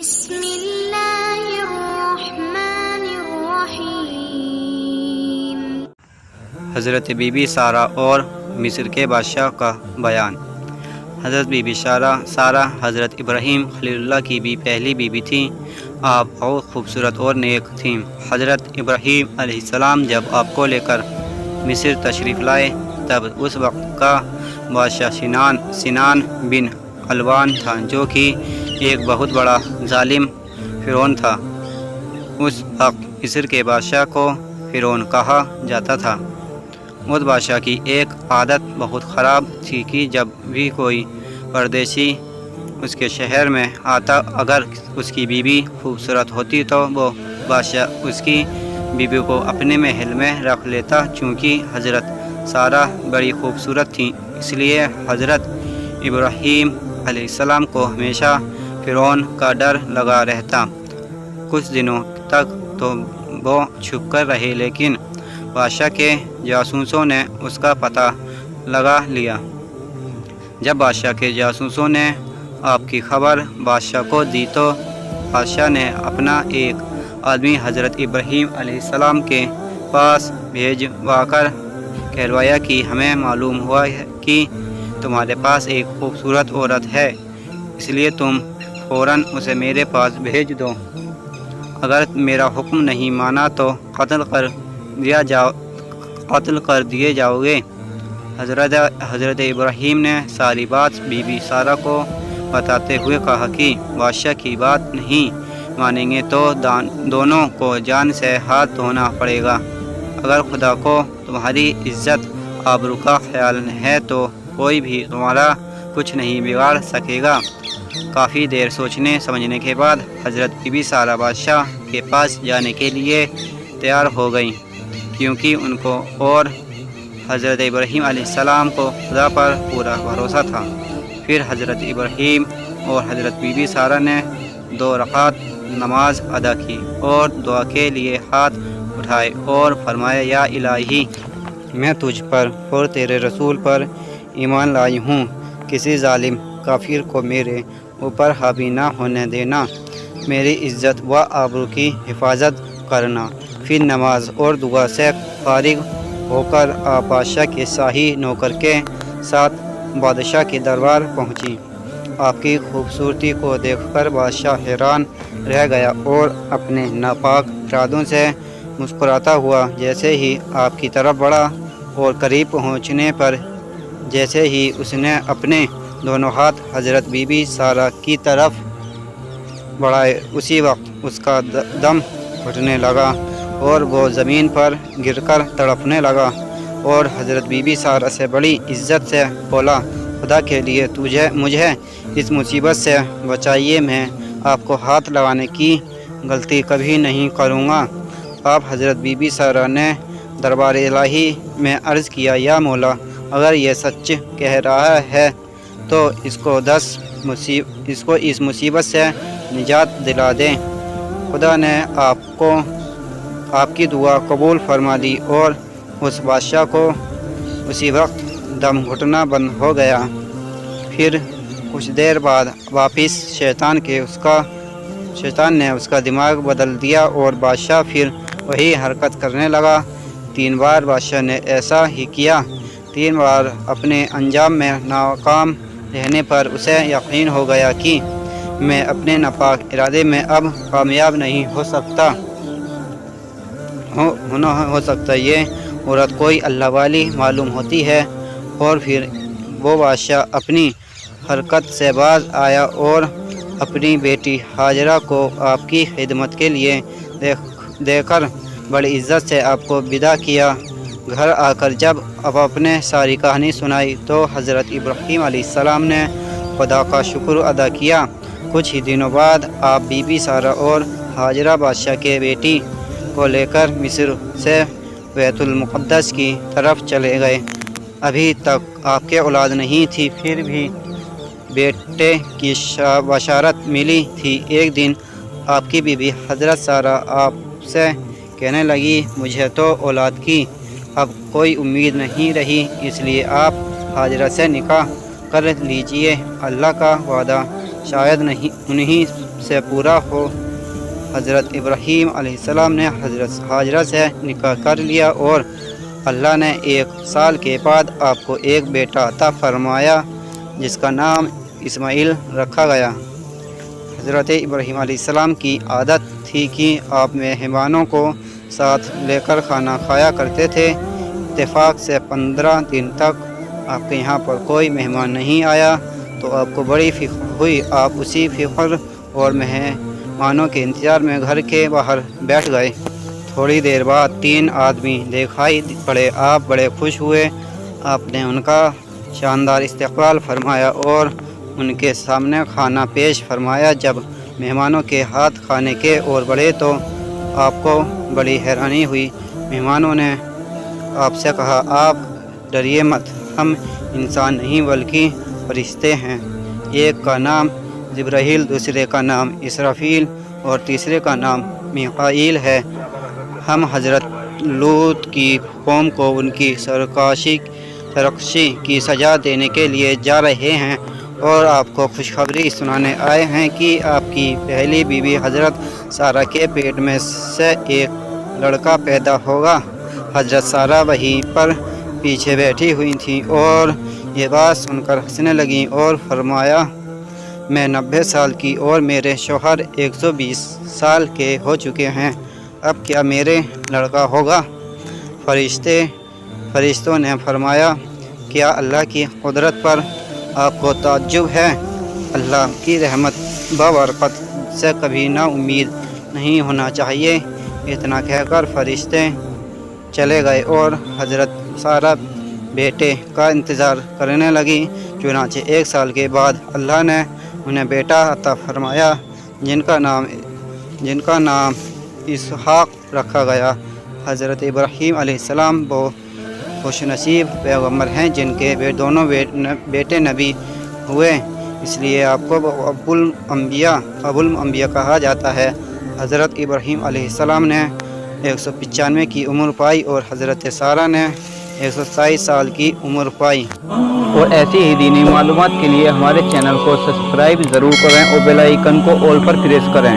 بسم اللہ الرحمن الرحیم۔ حضرت بی بی سارہ اور مصر کے بادشاہ کا بیان۔ حضرت بی بی سارہ حضرت ابراہیم خلیل اللہ کی بھی پہلی بیوی تھیں۔ آپ بہت خوبصورت اور نیک تھیں۔ حضرت ابراہیم علیہ السلام جب آپ کو لے کر مصر تشریف لائے تب اس وقت کا بادشاہ سنان بن علوان تھا، جو کہ ایک بہت بڑا ظالم فرعون تھا۔ اس وقت مصر کے بادشاہ کو فرعون کہا جاتا تھا۔ اس بادشاہ کی ایک عادت بہت خراب تھی کہ جب بھی کوئی پردیسی اس کے شہر میں آتا، اگر اس کی بیوی خوبصورت ہوتی تو وہ بادشاہ اس کی بیوی کو اپنے محل میں رکھ لیتا۔ چونکہ حضرت سارہ بڑی خوبصورت تھیں، اس لیے حضرت ابراہیم علیہ السلام کو ہمیشہ فرعون کا ڈر لگا رہتا۔ کچھ دنوں تک تو وہ چھپ کر رہے، لیکن بادشاہ کے جاسوسوں نے اس کا پتہ لگا لیا۔ جب بادشاہ کے جاسوسوں نے آپ کی خبر بادشاہ کو دی تو بادشاہ نے اپنا ایک آدمی حضرت ابراہیم علیہ السلام کے پاس بھیجوا کر کہلوایا کہ ہمیں معلوم ہوا ہے کہ تمہارے پاس ایک خوبصورت عورت ہے، اس لیے تم فوراً اسے میرے پاس بھیج دو۔ اگر میرا حکم نہیں مانا تو قتل کر دیے جاؤ گے۔ حضرت ابراہیم نے ساری بات بی بی سارہ کو بتاتے ہوئے کہا کہ بادشاہ کی بات نہیں مانیں گے تو دونوں کو جان سے ہاتھ دھونا پڑے گا۔ اگر خدا کو تمہاری عزت آبرو کا خیال ہے تو کوئی بھی تمہارا کچھ نہیں بگاڑ سکے گا۔ کافی دیر سوچنے سمجھنے کے بعد حضرت بی بی سارہ بادشاہ کے پاس جانے کے لیے تیار ہو گئیں، کیونکہ ان کو اور حضرت ابراہیم علیہ السلام کو خدا پر پورا بھروسہ تھا۔ پھر حضرت ابراہیم اور حضرت بی بی سارہ نے 2 رکعت نماز ادا کی اور دعا کے لیے ہاتھ اٹھائے اور فرمایا، یا الہی، میں تجھ پر اور تیرے رسول پر ایمان لائی ہوں، کسی ظالم کافر کو میرے اوپر حاوی نہ ہونے دینا، میری عزت و آبرو کی حفاظت کرنا۔ پھر نماز اور دعا سے فارغ ہو کر آپ بادشاہ کے شاہی نوکر کے ساتھ بادشاہ کے دربار پہنچی۔ آپ کی خوبصورتی کو دیکھ کر بادشاہ حیران رہ گیا اور اپنے ناپاک ارادوں سے مسکراتا ہوا جیسے ہی آپ کی طرف بڑھا اور قریب پہنچنے پر جیسے ہی اس نے اپنے دونوں ہاتھ حضرت بی بی سارہ کی طرف بڑھائے، اسی وقت اس کا دم گھٹنے لگا اور وہ زمین پر گر کر تڑپنے لگا، اور حضرت بی بی سارہ سے بڑی عزت سے بولا، خدا کے لیے مجھے اس مصیبت سے بچائیے، میں آپ کو ہاتھ لگانے کی غلطی کبھی نہیں کروں گا۔ آپ حضرت بی بی سارہ نے دربار الہی میں عرض کیا، یا مولا، اگر یہ سچ کہہ رہا ہے تو اس کو اس مصیبت سے نجات دلا دیں۔ خدا نے آپ کی دعا قبول فرما لی اور اس بادشاہ کو اسی وقت دم گھٹنا بند ہو گیا۔ پھر کچھ دیر بعد واپس شیطان نے اس کا دماغ بدل دیا اور بادشاہ پھر وہی حرکت کرنے لگا۔ 3 بار بادشاہ نے ایسا ہی کیا۔ 3 بار اپنے انجام میں ناکام رہنے پر اسے یقین ہو گیا کہ میں اپنے ناپاک ارادے میں اب کامیاب نہیں ہو سکتا۔ یہ عورت کوئی اللہ والی معلوم ہوتی ہے۔ اور پھر وہ بادشاہ اپنی حرکت سے باز آیا اور اپنی بیٹی ہاجرہ کو آپ کی خدمت کے لیے دے کر بڑی عزت سے آپ کو ودا کیا۔ گھر آ کر جب آپ اپنے ساری کہانی سنائی تو حضرت ابراہیم علیہ السلام نے خدا کا شکر ادا کیا۔ کچھ ہی دنوں بعد آپ بی بی سارہ اور ہاجرہ بادشاہ کے بیٹی کو لے کر مصر سے بیت المقدس کی طرف چلے گئے۔ ابھی تک آپ کے اولاد نہیں تھی، پھر بھی بیٹے کی بشارت ملی تھی۔ ایک دن آپ کی بیوی حضرت سارہ آپ سے کہنے لگی، مجھے تو اولاد کی اب کوئی امید نہیں رہی، اس لیے آپ ہاجرہ سے نکاح کر لیجئے، اللہ کا وعدہ شاید انہی سے پورا ہو۔ حضرت ابراہیم علیہ السلام نے حضرت ہاجرہ سے نکاح کر لیا اور اللہ نے 1 سال کے بعد آپ کو ایک بیٹا عطا فرمایا جس کا نام اسماعیل رکھا گیا۔ حضرت ابراہیم علیہ السلام کی عادت تھی کہ آپ مہمانوں کو ساتھ لے کر کھانا کھایا کرتے تھے۔ اتفاق سے 15 دن تک آپ کے یہاں پر کوئی مہمان نہیں آیا تو آپ کو بڑی فکر ہوئی۔ آپ اسی فکر اور مہمانوں کے انتظار میں گھر کے باہر بیٹھ گئے۔ تھوڑی دیر بعد 3 آدمی دکھائی پڑے۔ آپ بڑے خوش ہوئے۔ آپ نے ان کا شاندار استقبال فرمایا اور ان کے سامنے کھانا پیش فرمایا۔ جب مہمانوں کے ہاتھ کھانے کے اور بڑھے تو آپ کو بڑی حیرانی ہوئی۔ مہمانوں نے آپ سے کہا، آپ ڈریے مت، ہم انسان نہیں بلکہ فرشتے ہیں۔ ایک کا نام جبرائیل، دوسرے کا نام اسرافیل اور تیسرے کا نام میکائیل ہے۔ ہم حضرت لوط کی قوم کو ان کی سرکشی کی سزا دینے کے لیے جا رہے ہیں اور آپ کو خوشخبری سنانے آئے ہیں کہ آپ کی پہلی بیوی حضرت سارہ کے پیٹ میں سے ایک لڑکا پیدا ہوگا۔ حضرت سارہ وہیں پر پیچھے بیٹھی ہوئی تھیں اور یہ بات سن کر ہنسنے لگیں اور فرمایا، میں 90 سال کی اور میرے شوہر 120 سال کے ہو چکے ہیں، اب کیا میرے لڑکا ہوگا؟ فرشتوں نے فرمایا، کیا اللہ کی قدرت پر آپ کو تعجب ہے؟ اللہ کی رحمت بابرکت سے کبھی نا امید نہیں ہونا چاہیے۔ اتنا کہہ کر فرشتے چلے گئے اور حضرت سارہ بیٹے کا انتظار کرنے لگی۔ چنانچہ 1 سال کے بعد اللہ نے انہیں بیٹا عطا فرمایا جن کا نام اسحاق رکھا گیا۔ حضرت ابراہیم علیہ السلام وہ خوش نصیب پیغمبر ہیں جن کے دونوں بیٹے نبی ہوئے، اس لیے آپ کو ابو الانبیاء کہا جاتا ہے۔ حضرت ابراہیم علیہ السلام نے 195 کی عمر پائی اور حضرت سارہ نے 127 سال کی عمر پائی۔ اور ایسی ہی دینی معلومات کے لیے ہمارے چینل کو سبسکرائب ضرور کریں اور بیل آئیکن کو آل پر پریس کریں۔